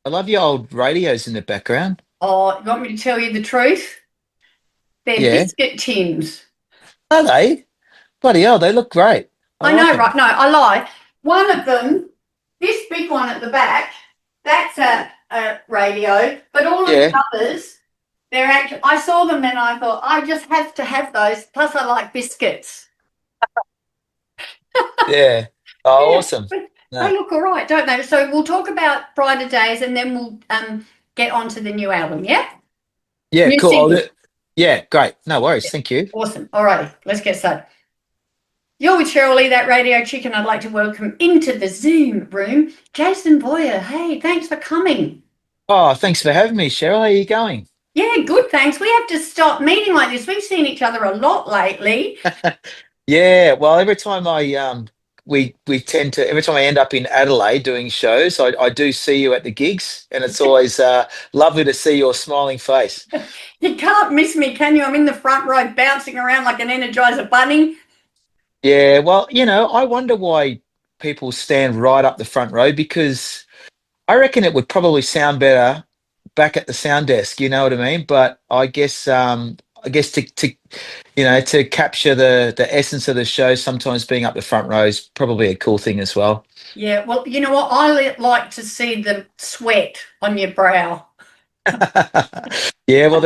I love your old radios in the background. Oh, you want me to tell you the truth? They're Yeah. biscuit tins. Are they? Bloody hell, they look great. I I like know, them. right? No, I lie. One of them, this big one at the back, that's a radio, but all of the Yeah. others, they're actually, I saw them and I thought, I just have to have those. Plus, I like biscuits. Yeah. Oh, Yeah, awesome. but they No. look all right, don't they? So we'll talk about Brighter Days and then we'll get on to the new album, yeah? Yeah, New cool. single. Yeah, great. No Yeah. worries. Thank you. Awesome. All righty, let's get started. You're with Cheryl Lee, that radio chicken. I'd like to welcome into the Zoom room Jason Boyer. Hey, thanks for coming. Oh, thanks for having me, Cheryl. How are you going? Yeah, good, thanks. We have to stop meeting like this. We've seen each other a lot lately. Yeah, well, every time we tend to every time I end up in Adelaide doing shows, I do see you at the gigs, and it's always lovely to see your smiling face. You can't miss me, can you? I'm in the front row bouncing around like an Energizer bunny. Yeah, well, I wonder why people stand right up the front row because I reckon it would probably sound better back at the sound desk, you know what I mean? But I guess to capture the essence of the show, sometimes being up the front row is probably a cool thing as well. Yeah, well, you know what? Like to see the sweat on your brow. Yeah, well,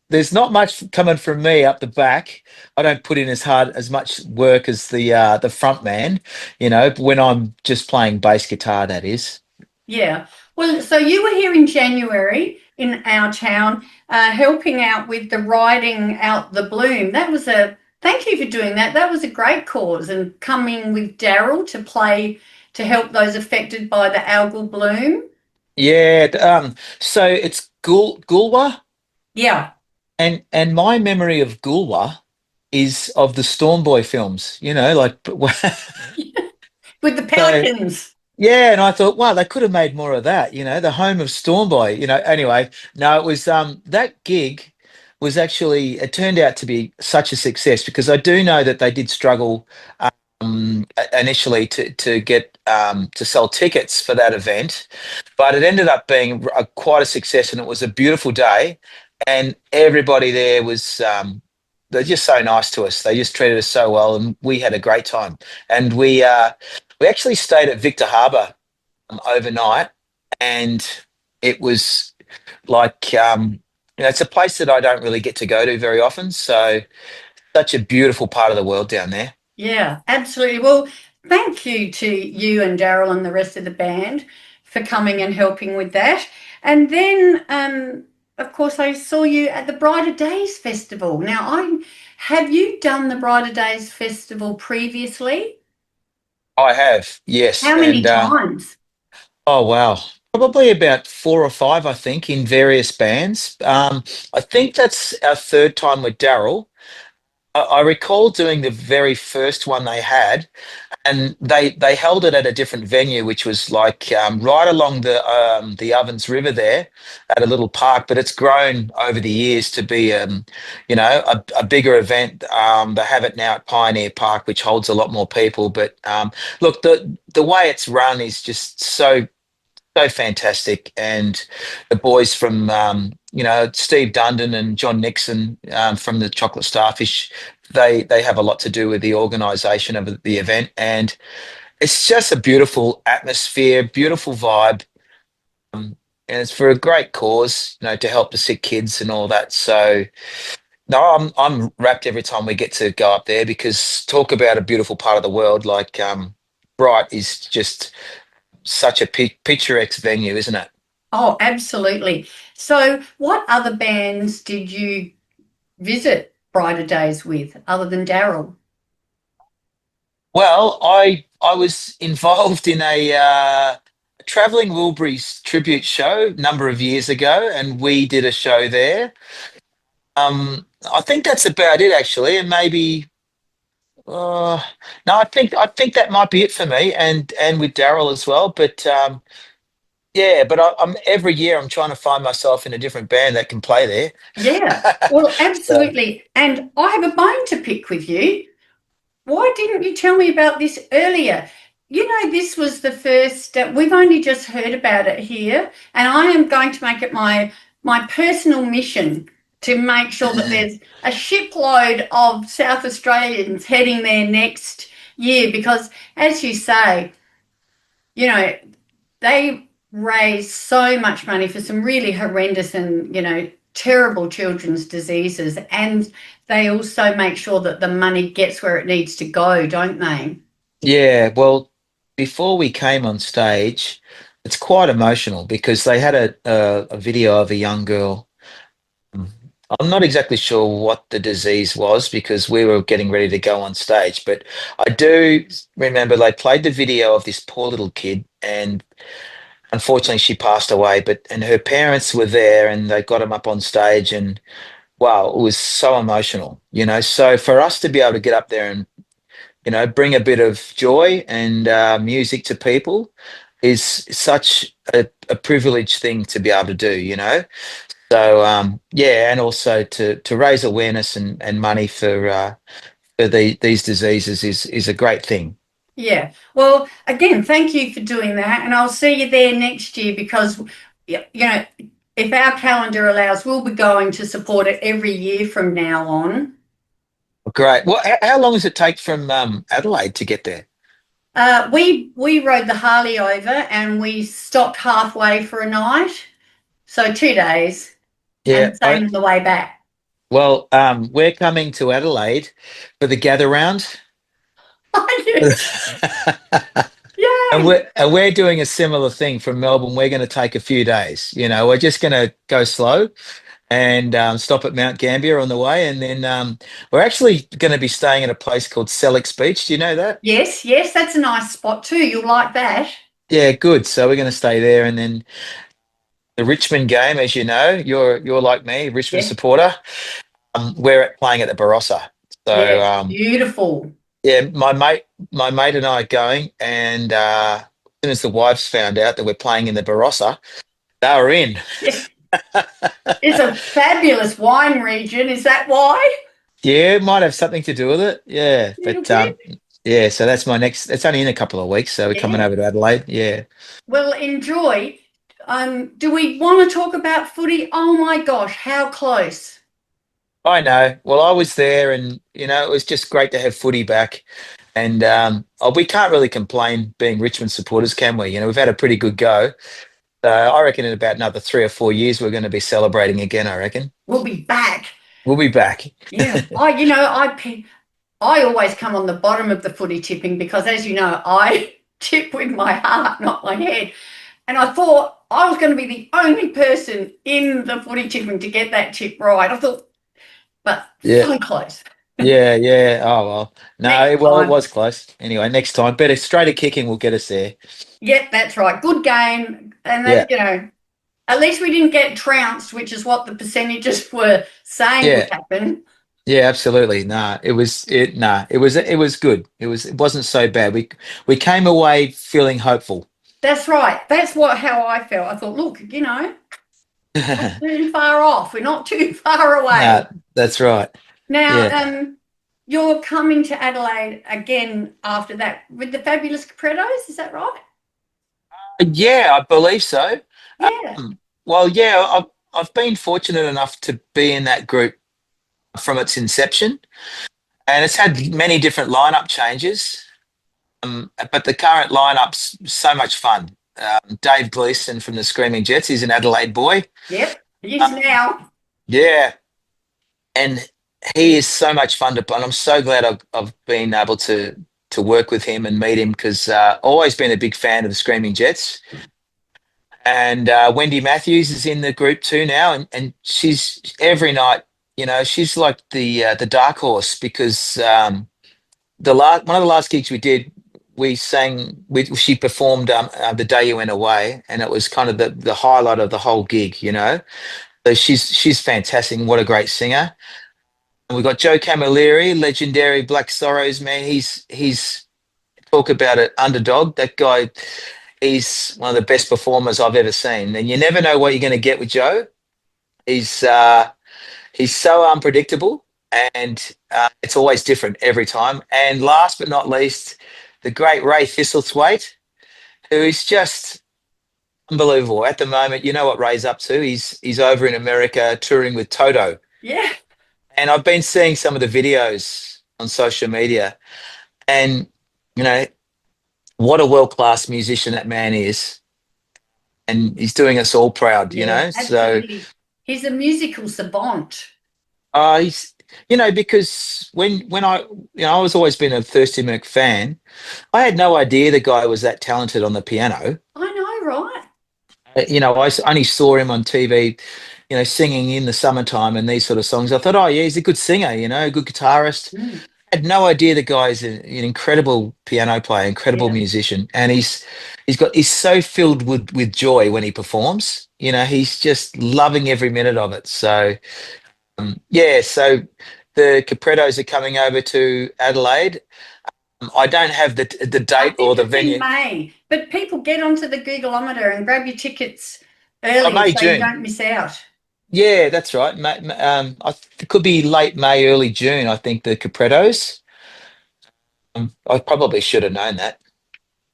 there's not much coming from me up the back. I don't put in as much work as the front man, when I'm just playing bass guitar, that is. Yeah. Well, so you were here in January in our town, helping out with the riding out the bloom. Thank you for doing that. That was a great cause and coming with Daryl to play to help those affected by the algal bloom. Yeah, so it's Gulwa, Yeah. and my memory of Gulwa is of the Storm Boy films, like With the so. pelicans. Yeah, and I thought, wow, they could have made more of that, the home of Storm Boy, Anyway, no, it was that gig was actually it turned out to be such a success because I do know that they did struggle initially to get to sell tickets for that event, but it ended up being quite a success and it was a beautiful day and everybody there was they're just so nice to us. They just treated us so well and we had a great time. And we actually stayed at Victor Harbour overnight, and it was like it's a place that I don't really get to go to very often. So such a beautiful part of the world down there. Yeah, absolutely. Well, thank you to you and Daryl and the rest of the band for coming and helping with that. And then, of course, I saw you at the Brighter Days Festival. Now, I have you done the Brighter Days Festival previously? I have, yes, How many and times? oh wow, probably about four or five, I think, in various bands. I think that's our third time with Daryl. I recall doing the very first one they had, and they held it at a different venue, which was like right along the Ovens River there, at a little park. But it's grown over the years to be a bigger event. They have it now at Pioneer Park, which holds a lot more people. But look, the way it's run is just so fantastic. And the boys from, Steve Dundon and John Nixon from the Chocolate Starfish, they have a lot to do with the organisation of the event. And it's just a beautiful atmosphere, beautiful vibe. And it's for a great cause, to help the sick kids and all that. So no, I'm wrapped every time we get to go up there because talk about a beautiful part of the world. Like Bright is just such a picturesque venue, isn't it? Oh, absolutely. So, what other bands did you visit Brighter Days with other than Daryl? Well, I was involved in a traveling Wilburys tribute show a number of years ago, and we did a show there. I think that's about it actually, and maybe no, I think that might be it for me, and with Daryl as well. But yeah, but I'm every year I'm trying to find myself in a different band that can play Yeah, there. well, So, absolutely. And I have a bone to pick with you. Why didn't you tell me about this earlier? this was the first, we've only just heard about it here, and I am going to make it my personal mission to make sure that there's a shipload of South Australians heading there next year because, as you say, you know, they raise so much money for some really horrendous and, terrible children's diseases, and they also make sure that the money gets where it needs to go, don't they? Yeah, well, before we came on stage, it's quite emotional because they had a video of a young girl. Mm. I'm not exactly sure what the disease was because we were getting ready to go on stage, but I do remember they played the video of this poor little kid, and unfortunately she passed away. But and her parents were there, and they got him up on stage, and wow, it was so emotional, So for us to be able to get up there and bring a bit of joy and music to people is such a privileged thing to be able to do, So yeah, and also to raise awareness and money for these diseases is a great thing. Yeah. Well, again, thank you for doing that. And I'll see you there next year because, if our calendar allows, we'll be going to support it every year from now on. Great. Well, how long does it take from Adelaide to get there? We rode the Harley over and we stopped halfway for a night. So 2 days and Yeah. the same on the way back. Well, we're coming to Adelaide for the gather round. And Yay! we're doing a similar thing from Melbourne. We're going to take a few days. We're just going to go slow and stop at Mount Gambier on the way, and then we're actually going to be staying at a place called Sellex Beach. Do you know that? Yes, yes, that's a nice spot too. You'll like that. Yeah, good. So we're going to stay there, and then the Richmond game, as you know, you're like me, Richmond Yeah, supporter. We're playing at the Barossa. So yeah, beautiful. yeah, my mate and I are going, and as soon as the wives found out that we're playing in the Barossa, they were in. Yeah. It's a fabulous wine region. Is that why? Yeah, it might have something to do with it. Yeah, Little but bit. yeah. So that's my next. It's only in a couple of weeks, so we're coming Yeah. over to Adelaide. Yeah, Well, enjoy. Do we want to talk about footy? Oh my gosh, how close. I know. Well, I was there, and it was just great to have footy back. And we can't really complain being Richmond supporters, can we? We've had a pretty good go. I reckon in about another 3 or 4 years, we're going to be celebrating again. I reckon We'll be back. we'll be back. Yeah. I always come on the bottom of the footy tipping because, as you know, I tip with my heart, not my head. And I thought I was going to be the only person in the footy tipping to get that tip right. I thought, but Yeah, so close. yeah, yeah. Oh well, no. Next Well, it time. was close. Anyway, next time, better straighter kicking will get us there. Yep, that's right. Good game. And Yeah, that, at least we didn't get trounced, which is what the percentages were saying would yeah. happen. Yeah, absolutely. Nah, it was good. It wasn't so bad. We came away feeling hopeful. That's right. That's how I felt. I thought, look, not too far off. We're not too far away. Nah, that's right. Now, Yeah. you're coming to Adelaide again after that with the Fabulous Caprettos, is that right? Yeah, I believe so. Yeah. Well, yeah, I've been fortunate enough to be in that group from its inception, and it's had many different lineup changes. But the current lineup's so much fun. Dave Gleeson from the Screaming Jets, he's an Adelaide boy. Yep. He is Um, now. yeah, and he is so much fun to play. And I'm so glad I've been able to work with him and meet him because always been a big fan of the Screaming Jets. And Wendy Matthews is in the group too now, and she's every night. She's like the dark horse because one of the last gigs we did, we sang. She performed the day you went away, and it was kind of the highlight of the whole gig. So she's fantastic. And what a great singer. And we've got Joe Camilleri, legendary Black Sorrows man. He's talk about it underdog. That guy, he's one of the best performers I've ever seen. And you never know what you're going to get with Joe. He's he's so unpredictable, and it's always different every time. And last but not least, the great Ray Thistlethwaite, who is just unbelievable at the moment. You know what Ray's up to? He's over in America touring with Toto, Yeah. and I've been seeing some of the videos on social media, and you know what a world class musician that man is, and he's doing us all proud. Yeah, So absolutely. He's a musical savant. he's because when I was always been a Thirsty Merc fan. I had no idea the guy was that talented on the piano. I know, right? Only saw him on TV, singing in the summertime and these sort of songs. I thought, oh yeah, he's a good singer, a good guitarist. Mm, I had no idea the guy's an incredible piano player, incredible yeah. musician, and he's so filled with joy when he performs. He's just loving every minute of it. So yeah, so the Caprettos are coming over to Adelaide. I don't have the I date or think the it's in venue. May, but people get onto the Googleometer and grab your tickets Oh, early May, so you June. don't miss out. Yeah, that's right. It could be late May, early June. I think the Caprettos. I probably should have known that,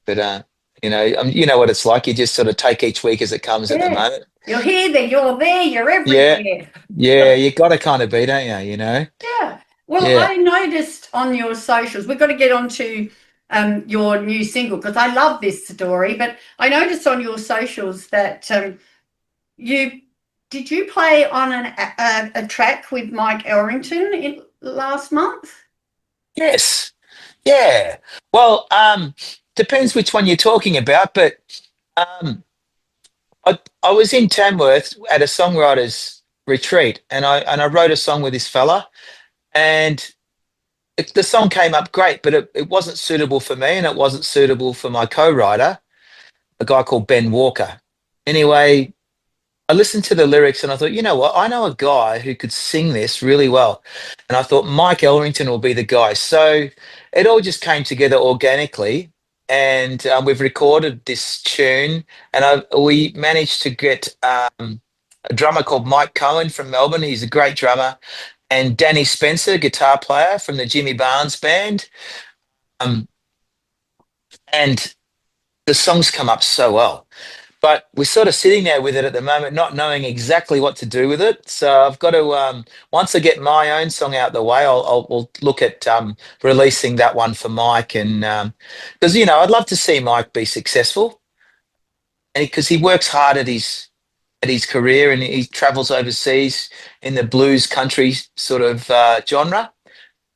but you know what it's like. You just sort of take each week as it comes at the Yeah. moment. You're here, then you're there, you're Yeah, everywhere. yeah, you got to kind of be, don't you? Yeah. Well, Yeah. I noticed on your socials, we've got to get on to your new single because I love this story, but I noticed on your socials that you did you play on a track with Mike Elrington last month? Yes. Yeah. Well, depends which one you're talking about, but um, I was in Tamworth at a songwriters retreat, and I wrote a song with this fella, and the song came up great, but it wasn't suitable for me, and it wasn't suitable for my co-writer, a guy called Ben Walker. Anyway, I listened to the lyrics and I thought, you know what? I know a guy who could sing this really well. And I thought Mike Elrington will be the guy. So it all just came together organically. And we've recorded this tune, and we managed to get a drummer called Mike Cohen from Melbourne. He's a great drummer. And Danny Spencer, guitar player from the Jimmy Barnes band. Um, and the songs come up so well. But we're sort of sitting there with it at the moment, not knowing exactly what to do with it. So I've got to once I get my own song out the way, we'll look at releasing that one for Mike, and because I'd love to see Mike be successful, and because he works hard at his career, and he travels overseas in the blues country sort of genre.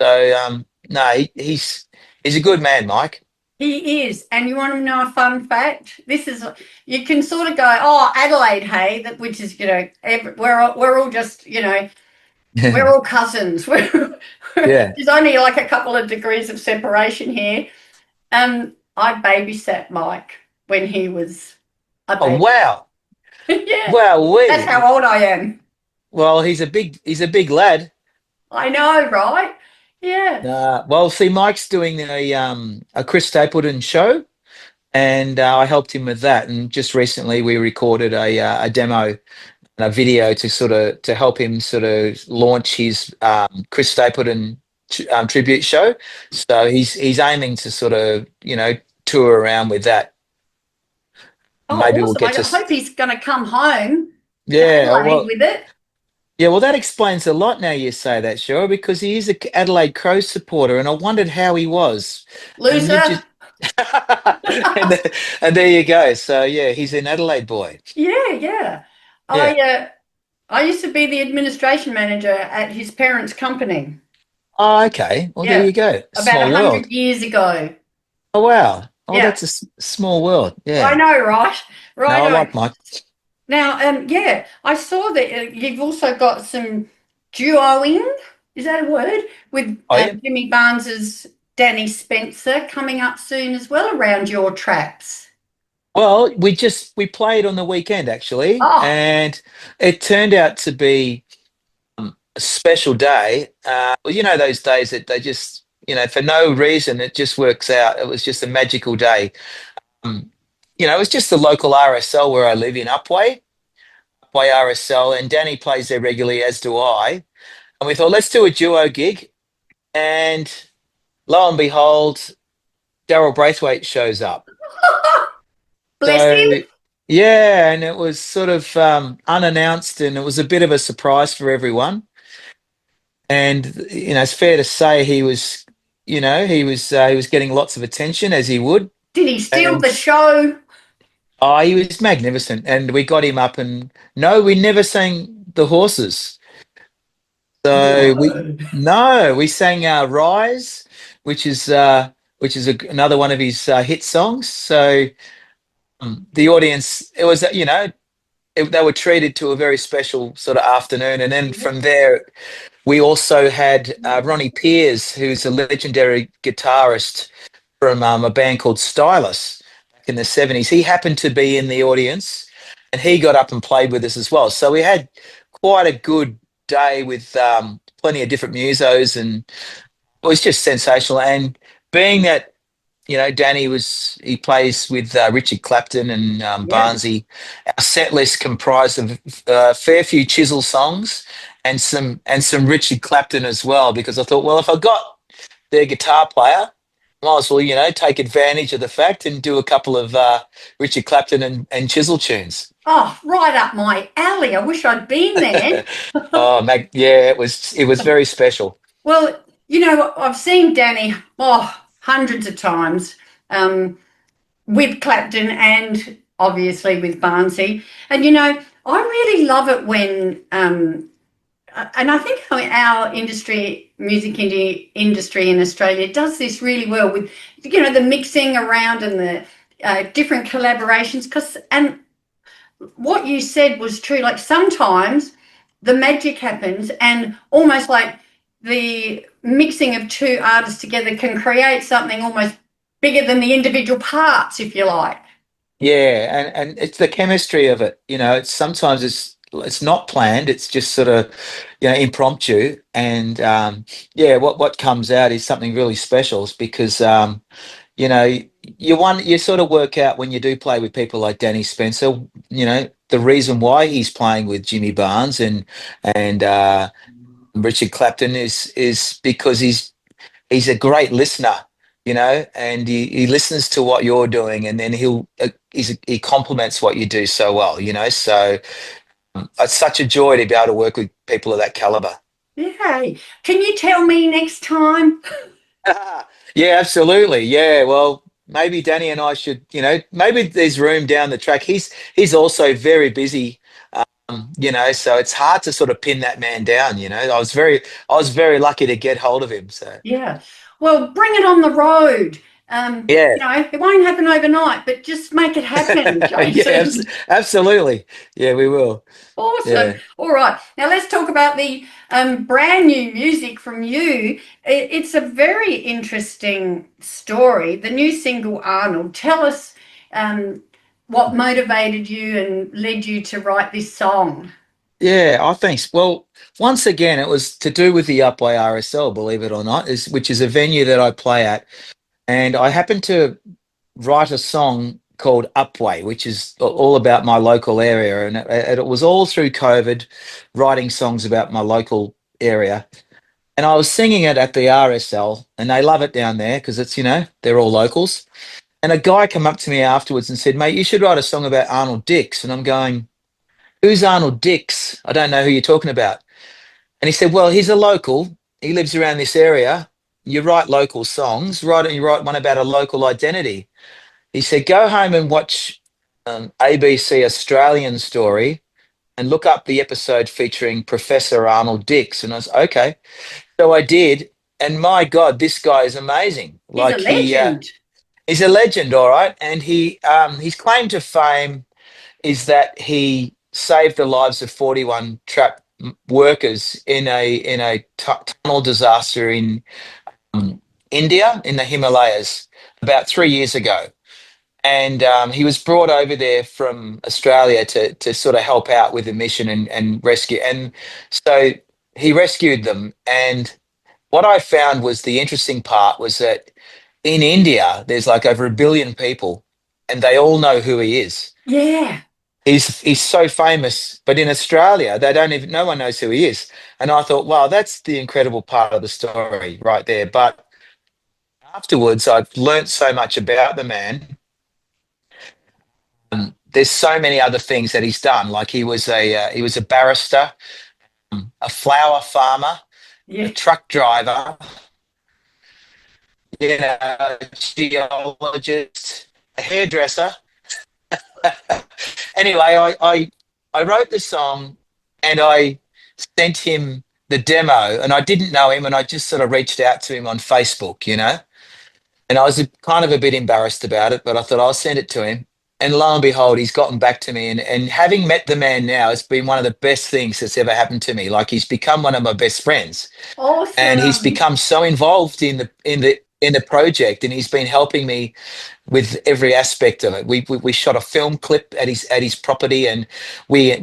So no, he's a good man, Mike. He is. And you want to know a fun fact? This is, you can sort of go, oh, Adelaide, hey, which is, we're all just, we're all cousins. Yeah. There's only like a couple of degrees of separation here. I babysat Mike when he was a Oh baby. wow. Yeah, Wow, that's how old I am. well, he's a big lad. I know, right? Yeah. Well, see, Mike's doing a Chris Stapleton show, and I helped him with that. And just recently, we recorded a demo and a video to help him sort of launch his Chris Stapleton tribute show. So he's aiming to sort of tour around with that. Oh, Maybe we'll awesome. get I to hope he's going to come home to yeah. Adelaide Well, with it. yeah, well, that explains a lot now you say that, Cheryl, because he is a Adelaide Crows supporter, and I wondered how he was. And you Loser. just and there you go. So yeah, he's an Adelaide boy. Yeah, yeah. I Yeah. uh, I used to be the administration manager at his parents' company. Oh, okay. Well, there Yeah, you go. about Small world. 100 years ago. Oh, wow. Oh, Yeah, that's a small world. I Yeah. know, right? No, I Righto. like Mike. Now, yeah, I saw that you've also got some duoing, is that a word, with Oh, yeah. Jimmy Barnes's Danny Spencer coming up soon as well around your traps. Well, we played on the weekend actually, Oh, and it turned out to be a special day. Well, those days that they just, for no reason, it just works out. It was just a magical day. Um, it was just the local RSL where I live in Upway RSL, and Danny plays there regularly, as do I. And we thought, let's do a duo gig. And lo and behold, Daryl Braithwaite shows up. Bless So him. yeah, and it was sort of unannounced, and it was a bit of a surprise for everyone. And it's fair to say he was getting lots of attention as he would. Did he steal And the show? oh, he was magnificent. And we got him up, and no, we never sang the horses. So No. we sang Rise, which is another one of his hit songs. So the audience, it was they were treated to a very special sort of afternoon. And then from there, we also had Ronnie Pears, who's a legendary guitarist from a band called Stylus back in the 70s. He happened to be in the audience, and he got up and played with us as well. So we had quite a good day with plenty of different musos, and it was just sensational. And being that he plays with Richard Clapton and Yeah. Barnsey. Our set list comprised of a fair few Chisel songs and some Richard Clapton as well. Because I thought, well, if I got their guitar player, might as well take advantage of the fact and do a couple of Richard Clapton and Chisel tunes. Oh, right up my alley. I wish I'd been there. Oh, yeah, it was very special. Well, I've seen Danny, hundreds of times, um, with Clapton and obviously with Barnsey. And, I really love it when, and I think our industry in Australia does this really well with, the mixing around and the different collaborations. And what you said was true. Like sometimes the magic happens and almost like the mixing of two artists together can create something almost bigger than the individual parts, if you like. Yeah, and it's the chemistry of it. It's sometimes it's not planned. It's just sort of impromptu, and yeah, what comes out is something really special. It's because you know you sort of work out when you do play with people like Danny Spencer. The reason why he's playing with Jimmy Barnes and Richard Clapton is because he's a great listener, and he listens to what you're doing, and then he complements what you do so well, So it's such a joy to be able to work with people of that caliber. Yay. Can you tell me next time? Yeah, absolutely. Yeah, well, maybe Danny and I should, maybe there's room down the track. He's also very busy. So it's hard to sort of pin that man down. I was very lucky to get hold of him. So Yeah. Well, bring it on the road. yeah, It won't happen overnight, but just make it happen, yeah, Jason. absolutely. Yeah, we will. Awesome. Yeah. All right. Now let's talk about the brand new music from you. It's a very interesting story. The new single, Arnold. Tell us what motivated you and led you to write this song. Yeah, I think. Well, once again, it was to do with the Up by RSL, believe it or not, which is a venue that I play at. And I happened to write a song called Upway, which is all about my local area. And it was all through COVID, writing songs about my local area. And I was singing it at the RSL, and they love it down there because they're all locals. And a guy came up to me afterwards and said, "Mate, you should write a song about Arnold Dix." And I'm going, "Who's Arnold Dix? I don't know who you're talking about." And he said, "Well, he's a local. He lives around this area. You write local songs, you write one about a local identity." He said, "Go home and watch ABC Australian Story and look up the episode featuring Professor Arnold Dix." And I was okay. So I did, and my God, this guy is amazing. He's a Like legend. he's a legend, all right. And his claim to fame is that he saved the lives of 41 trapped workers in a tunnel disaster in India in the Himalayas about 3 years ago. And he was brought over there from Australia to sort of help out with the mission and rescue. And so he rescued them. And what I found was the interesting part was that in India, there's like over 1 billion people, and they all know who he is. Yeah. He's so famous, but in Australia, they don't even no one knows who he is. And I thought, wow, that's the incredible part of the story right there. But afterwards, I've learnt so much about the man. There's so many other things that he's done. Like he was a barrister, a flower farmer, a Yeah. truck driver, a geologist, a hairdresser. Anyway, I wrote the song and I sent him the demo, and I didn't know him, and I just sort of reached out to him on Facebook. And I was kind of a bit embarrassed about it, but I thought I'll send it to him. And lo and behold, he's gotten back to me. And having met the man now, it's been one of the best things that's ever happened to me. Like he's become one of my best friends, and he's Awesome. become so involved in the project, and he's been helping me with every aspect of it. We shot a film clip at his property, and we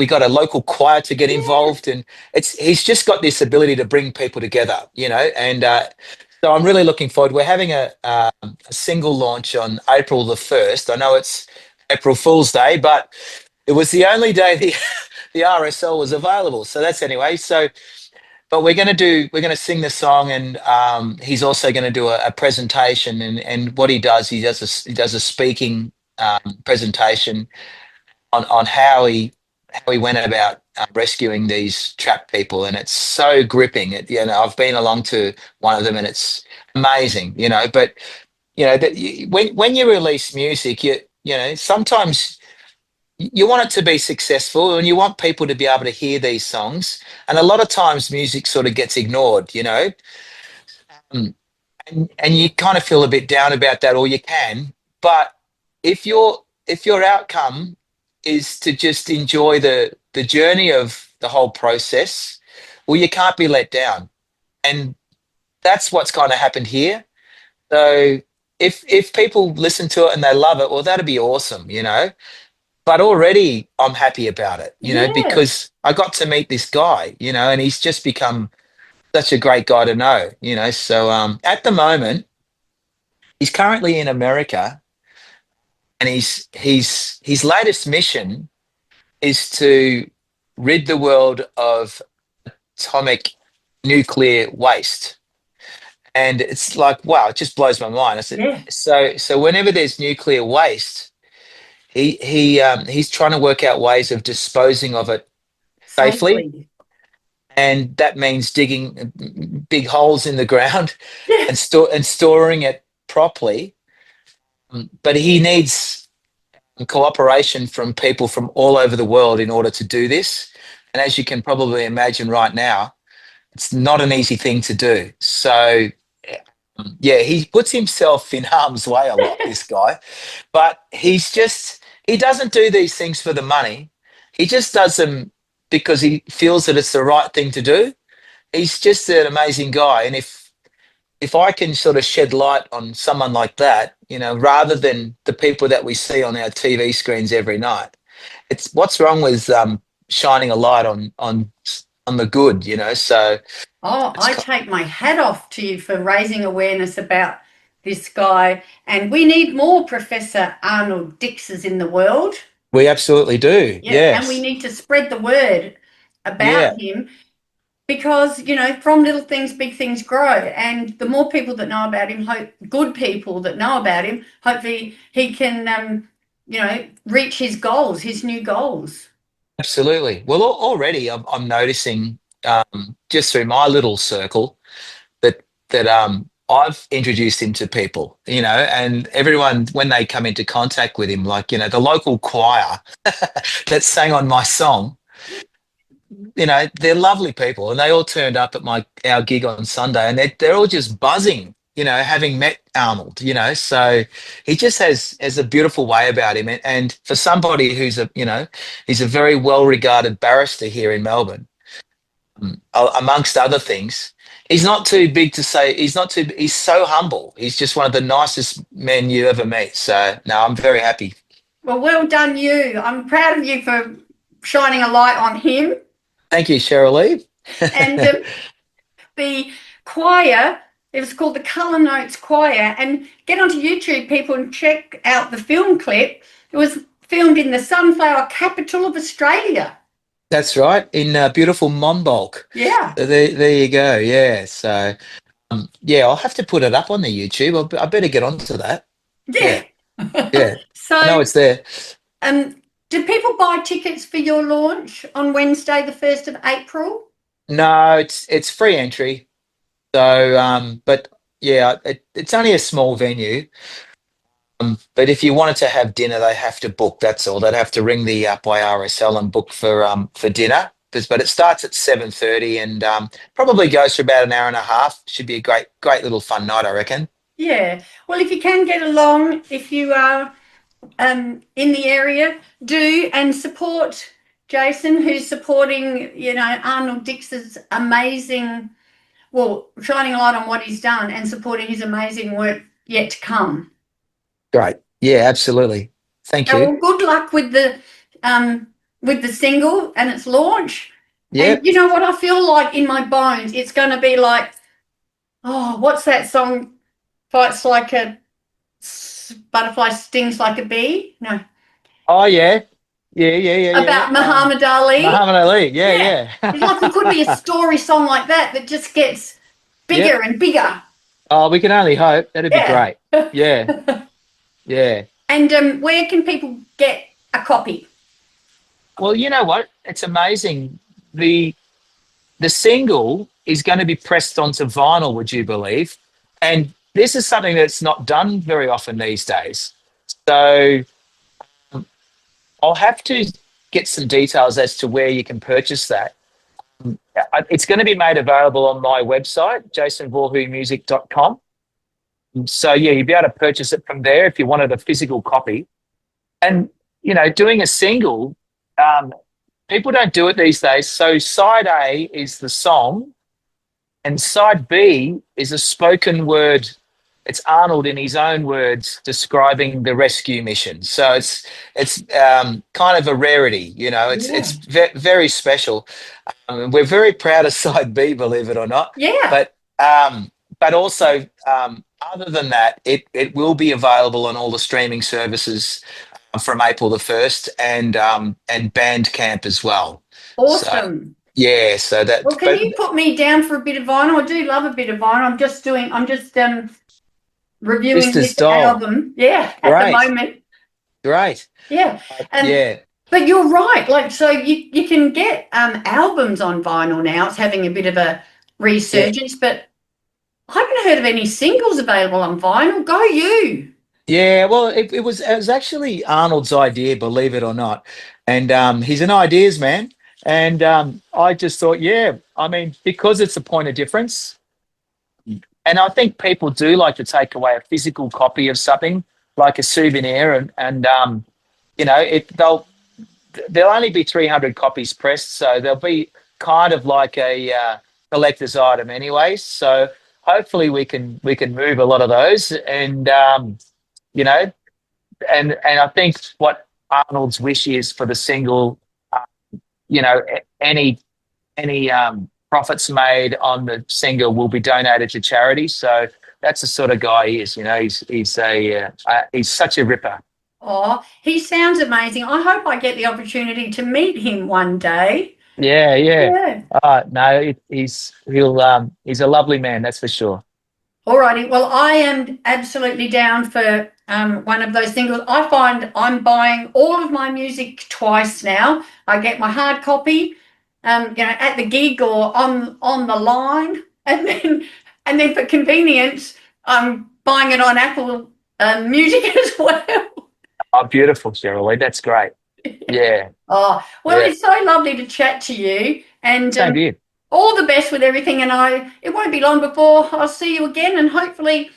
got a local choir to get Yeah. involved, and he's just got this ability to bring people together. And so I'm really looking forward. We're having a single launch on April the 1st. I know it's April Fool's Day, but it was the only day the RSL was available. So that's anyway. So but we're gonna sing the song, and he's also going to do a presentation, and what he does, he does a speaking presentation on how he went about rescuing these trapped people, and it's so gripping. I've been along to one of them, and it's amazing. But when you release music, sometimes you want it to be successful, and you want people to be able to hear these songs, and a lot of times music sort of gets ignored. Um, and you kind of feel a bit down about that, or you can. But if your outcome is to just enjoy the journey of the whole process, well, you can't be let down. And that's what's kind of happened here. So if people listen to it and they love it, well, that'd be awesome. But already I'm happy about it, Yeah. because I got to meet this guy, and he's just become such a great guy to know. So at the moment, he's currently in America, and his latest mission is to rid the world of atomic nuclear waste. And it's like, wow, it just blows my mind. I said, Yeah. so whenever there's nuclear waste, he's trying to work out ways of disposing of it safely, Safely. and that means digging big holes in the ground Yeah. and storing it properly. But he needs cooperation from people from all over the world in order to do this. And as you can probably imagine right now, it's not an easy thing to do. So, yeah, he puts himself in harm's way a lot, this guy, but he doesn't do these things for the money. He just does them because he feels that it's the right thing to do. He's just an amazing guy. And if I can sort of shed light on someone like that, rather than the people that we see on our TV screens every night, it's what's wrong with shining a light on the good. So Oh, it's I take my hat off to you for raising awareness about this guy. And we need more Professor Arnold Dixes in the world. we absolutely do. Yeah. And we Yes. need to spread the word about Yeah. him because, from little things, big things grow. And the more people that know about him, good people that know about him, hopefully he can, reach his goals, his new goals. Absolutely. Well, already I'm noticing just through my little circle that I've introduced him to people, and everyone when they come into contact with him, like the local choir that sang on my song, they're lovely people, and they all turned up at our gig on Sunday, and they're all just buzzing, having met Arnold. So he just has a beautiful way about him, and for somebody he's a very well regarded barrister here in Melbourne, amongst other things. He's not too big to say. He's so humble. He's just one of the nicest men you ever meet. So no, I'm very happy. Well done, you. I'm proud of you for shining a light on him. Thank you, Cheryl Eve. And the choir, it was called the Colour Notes Choir. And get onto YouTube, people, and check out the film clip. It was filmed in the sunflower capital of Australia. That's right, in beautiful Monbulk. Yeah. There you go. Yeah. So Yeah, I'll have to put it up on the YouTube. I better get onto that. Yeah. Yeah, yeah. I know So, it's there. um, do people buy tickets for your launch on Wednesday, the 1st of April? No, it's free entry. So, but yeah, it's only a small venue. But if you wanted to have dinner, they have to book. That's all. They'd have to ring the up by RSL and book for dinner. But it starts at 7:30 and probably goes for about an hour and a half. Should be a great little fun night, I reckon. Yeah. Well, if you can get along, if you are in the area, do and support Jason, who's supporting, Arnold Dix's amazing, well, shining a light on what he's done and supporting his amazing work yet to come. Great. Yeah, absolutely. Thank Now, you. well, good luck with the single and its launch. And Yep. you know what I feel like in my bones? It's going to be like, oh, what's that song? Fights like a butterfly, stings like a bee. No, Oh yeah. Yeah. about Muhammad Ali. Muhammad Ali. Yeah, Yeah, it's like it could be a yeah. story song like that that just gets bigger Yep. and bigger. Oh, we can only hope. That'd be Yeah. great. Yeah. Yeah. And where can people get a copy? Well, you know what? It's amazing. The single is going to be pressed onto vinyl, would you believe? And this is something that's not done very often these days. So I'll have to get some details as to where you can purchase that. It's going to be made available on my website, jasonvorhermusic.com. So, yeah, you'll be able to purchase it from there if you wanted a physical copy. And, doing a single, people don't do it these days. So side A is the song, and side B is a spoken word. It's Arnold in his own words describing the rescue mission. So it's kind of a rarity, It's Yeah. very special. We're very proud of side B, believe it or not. Yeah. But also other than that, it will be available on all the streaming services from April the 1st and Bandcamp as well. So Awesome. yeah, so Well, that can but you put me down for a bit of vinyl? I do love a bit of vinyl. I'm just reviewing Mr. this Stoll, album. Yeah, at the great, moment. great. Yeah. And Yeah, but you're right. Like, so you can get albums on vinyl now. It's having a bit of a yeah, resurgence, but I haven't heard of any singles available on vinyl. Go you. yeah. Well, it was actually Arnold's idea, believe it or not, and he's an ideas man, and I just thought, yeah, I mean, because it's a point of difference. And I think people do like to take away a physical copy of something like a souvenir, and there'll only be 300 copies pressed, so they'll be kind of like a collector's item, anyways. So hopefully we can move a lot of those, and you know, and I think what Arnold's wish is for the single, any profits made on the single will be donated to charity. So that's the sort of guy he is. He's such a ripper. Oh, he sounds amazing. I hope I get the opportunity to meet him one day. Yeah, yeah. Yeah. No, he's a lovely man, that's for sure. Alrighty. Well, I am absolutely down for one of those singles. I find I'm buying all of my music twice now. I get my hard copy, at the gig or on the line, and then for convenience, I'm buying it on Apple Music as well. Oh, beautiful, Cheryl. That's great. Yeah, Oh, well, yeah. it's so lovely to chat to you, and Same to you. all the best with everything. And it won't be long before I'll see you again, and hopefully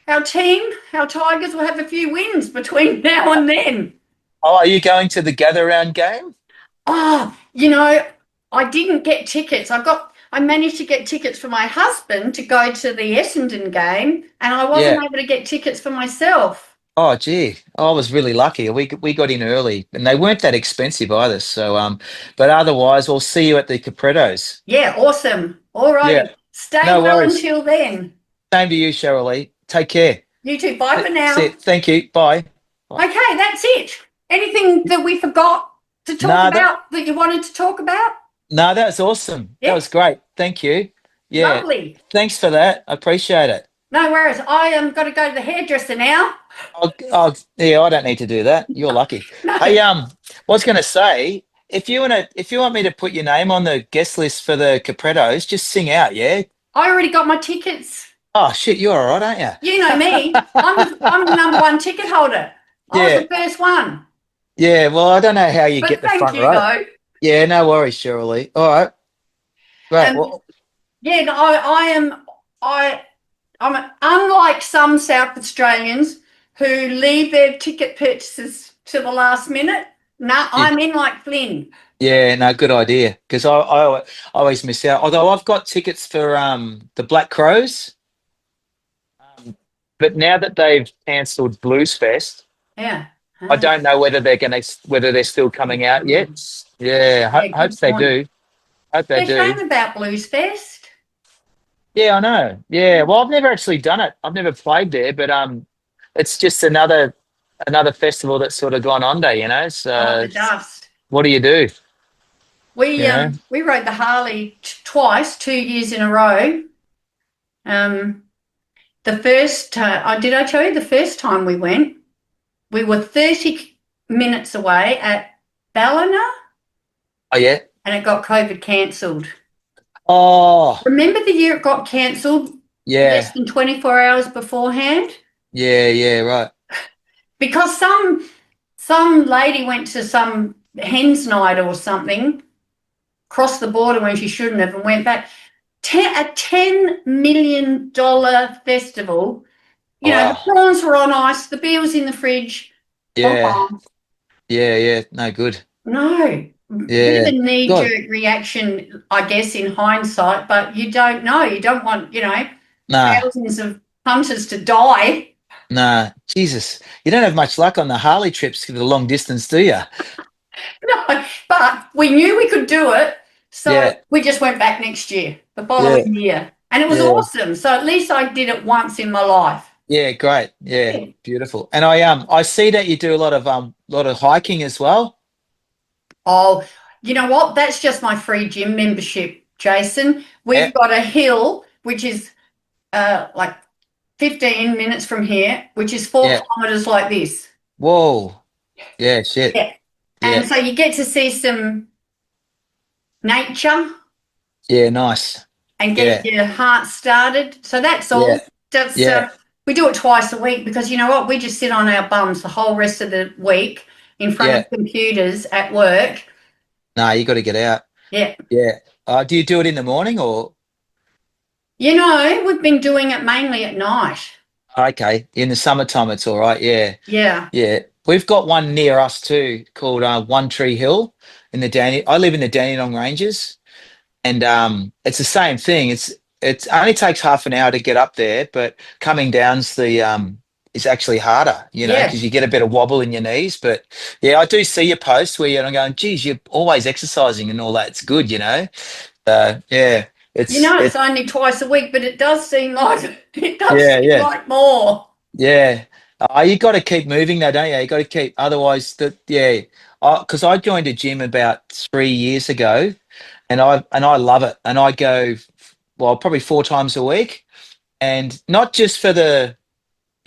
our team, our Tigers, will have a few wins between now and then. Oh, are you going to the gather round game? Oh, I didn't get tickets. I managed to get tickets for my husband to go to the Essendon game, and I wasn't Yeah. able to get tickets for myself. Oh, gee, I was really lucky. We got in early, and they weren't that expensive either. So, but otherwise, we'll see you at the Caprettos. Yeah, awesome. All righty. Yeah, Stay no well worries. until then. Same to you, Cheryl Lee. Take care. You too. Bye for See now. you. Thank you. Bye. Bye. Okay, that's it. Anything that we forgot to talk No, about that you wanted to talk about? no, that was awesome. That Yeah. was great. Thank you. Yeah. Lovely. Thanks for that. I appreciate it. No worries. I am got to go to the hairdresser now. Yeah, I don't need to do that. You're lucky. No, Hey, I was going to say, if you want me to put your name on the guest list for the Caprettos, just sing out, yeah. I already got my tickets. Oh shit, you're all right, aren't You know me. I'm the number one ticket holder. you? I was Yeah, the first one. yeah. Well, I don't know how you But get the thank front you row. though. Yeah, no worries, Cheryl. All right, great. Um, Well, yeah, no, I'm unlike some South Australians who leave their ticket purchases to the last minute. No, yeah, I'm in like Flynn. yeah, no, good idea. Because I always miss out. Although I've got tickets for the Black Crows, but now that they've cancelled Blues Fest. Yeah. I don't know whether they're still coming out yet. Yeah, Yeah, hope good they point. do. Hope they They're do. shame about Blues Fest. Yeah, I know. Yeah, well, I've never actually done it. I've never played there, but it's just another festival that's sort of gone under, you know. Oh, So the dust. what do you do? We You know? um we rode the Harley twice, 2 years in a row. Um, the first did I tell you the first time we went, we were 30 minutes away at Ballina Oh yeah. and it got COVID cancelled. Oh Remember the year it got cancelled less yeah, than 24 hours beforehand? yeah, yeah. Right. Because some lady went to some hens night or something, crossed the border when she shouldn't have, and went back. A $10 million festival. You know, the Wow. prawns were on ice, the beer was in the fridge. Yeah, Oh, yeah, yeah. No good. no. Bit of Yeah. a God. knee-jerk reaction, I guess, in hindsight, but you don't know. You don't want, Nah. thousands of punters to die. Nah, Jesus, you don't have much luck on the Harley trips to the long distance, do you? No, but we knew we could do it, so Yeah, we just went back next year, the yeah, following year, and it was yeah, awesome. So at least I did it once in my life. yeah. Great, yeah, Yeah. beautiful. And I see that you do a lot of hiking as well. Oh, you know what? That's just my free gym membership, Jason. Yeah, We've got a hill which is like 15 minutes from here, which is four yeah. kilometers like this. Whoa, yeah, shit, Yeah. And yeah, so you get to see some nature yeah. Nice, and get yeah, your heart started. So that's yeah, all. That's yeah, we do it twice a week because you know what? We just sit on our bums the whole rest of the week in front yeah. of computers at work. Nah, you got to get out. Yeah. Yeah. Do you do it in the morning or? You know, we've been doing it mainly at night. Okay, in the summertime, it's all right. Yeah, Yeah. yeah. We've got one near us too called One Tree Hill in the Danny. I live in the Dandenong Ranges. And it's the same thing. It's only takes half an hour to get up there, but coming down's the is actually harder, because Yes. you get a bit of wobble in your knees. But yeah, I do see your posts where you're going, geez, you're always exercising and all that. It's good. Yeah, You know, it's it only twice a week, but it does seem like it does yeah, seem yeah, like more. yeah. You got to keep moving though, don't you? You got to keep, otherwise yeah. Because I joined a gym about 3 years ago, and I love it. And I go, well, probably 4 times a week, and not just to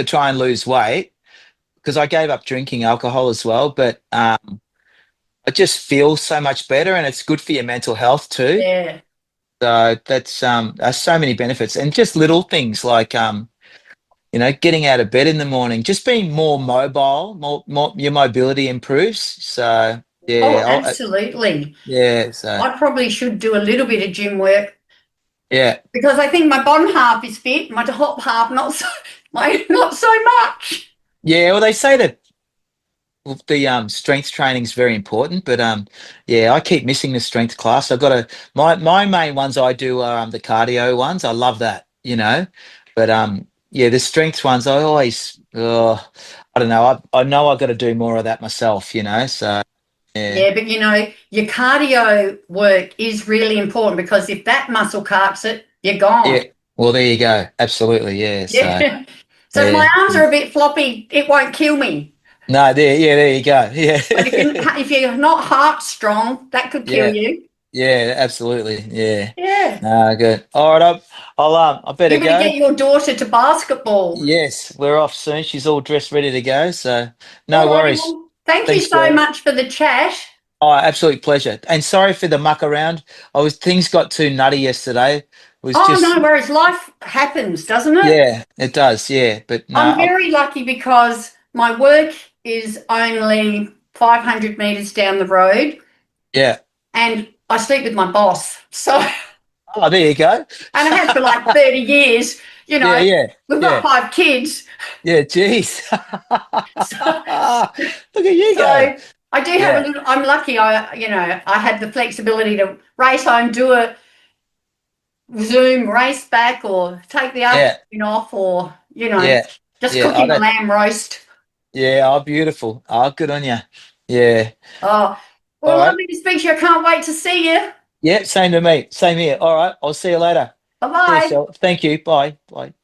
try and lose weight, because I gave up drinking alcohol as well, but I just feel so much better, and it's good for your mental health too. Yeah. So there's so many benefits, and just little things like getting out of bed in the morning, just being more mobile, more your mobility improves. So Oh, yeah, absolutely. yeah, so I probably should do a little bit of gym work yeah. because I think my bottom half is fit, my top half not so, not so much. Yeah, well, they say that the strength training is very important, but yeah, I keep missing the strength class. I've got my main ones I do are the cardio ones. I love that. But yeah, the strength ones I always I don't know. I know I've got to do more of that myself. So yeah, Yeah, but your cardio work is really important because if that muscle carps it, you're yeah. gone. Well, there you go. Absolutely, yeah. So Yeah. So if my yeah, arms are a bit floppy, it won't kill me. no, there, yeah, there you go. Yeah, But if you're not heart strong, that could kill yeah. you. Yeah, absolutely. Yeah. Yeah. No, good. All right, I better You better go. get your daughter to basketball. Yes, we're off soon. She's all dressed, ready to go. So no All righty. worries. Well, thank you Thanks, so Cheryl. much for the chat. Oh, absolute pleasure. And sorry for the muck around. Things got too nutty yesterday. It was Oh, just no worries. Life happens, doesn't it? yeah, it does. Yeah, but no, I'm very lucky because my work is only 500 meters down the road yeah. and I sleep with my boss. So, and Oh, there you go. I have for like 30 years. You Yeah, know, yeah, we've got yeah, 5 kids. yeah. Geez, So, look at you go. so I do have a Yeah, little, I'm lucky I had the flexibility to race home, do a Zoom race back or take the yeah, afternoon off or, yeah, just yeah. Oh, cooking a that. lamb roast. Yeah. Oh, beautiful. Oh, good on you. Yeah. Oh, All well, right. lovely to speak to you. I can't wait to see you. Yeah. Same to me. Same here. All right. I'll see you later. Bye Cheers, bye. Cheryl. Thank you. Bye. Bye.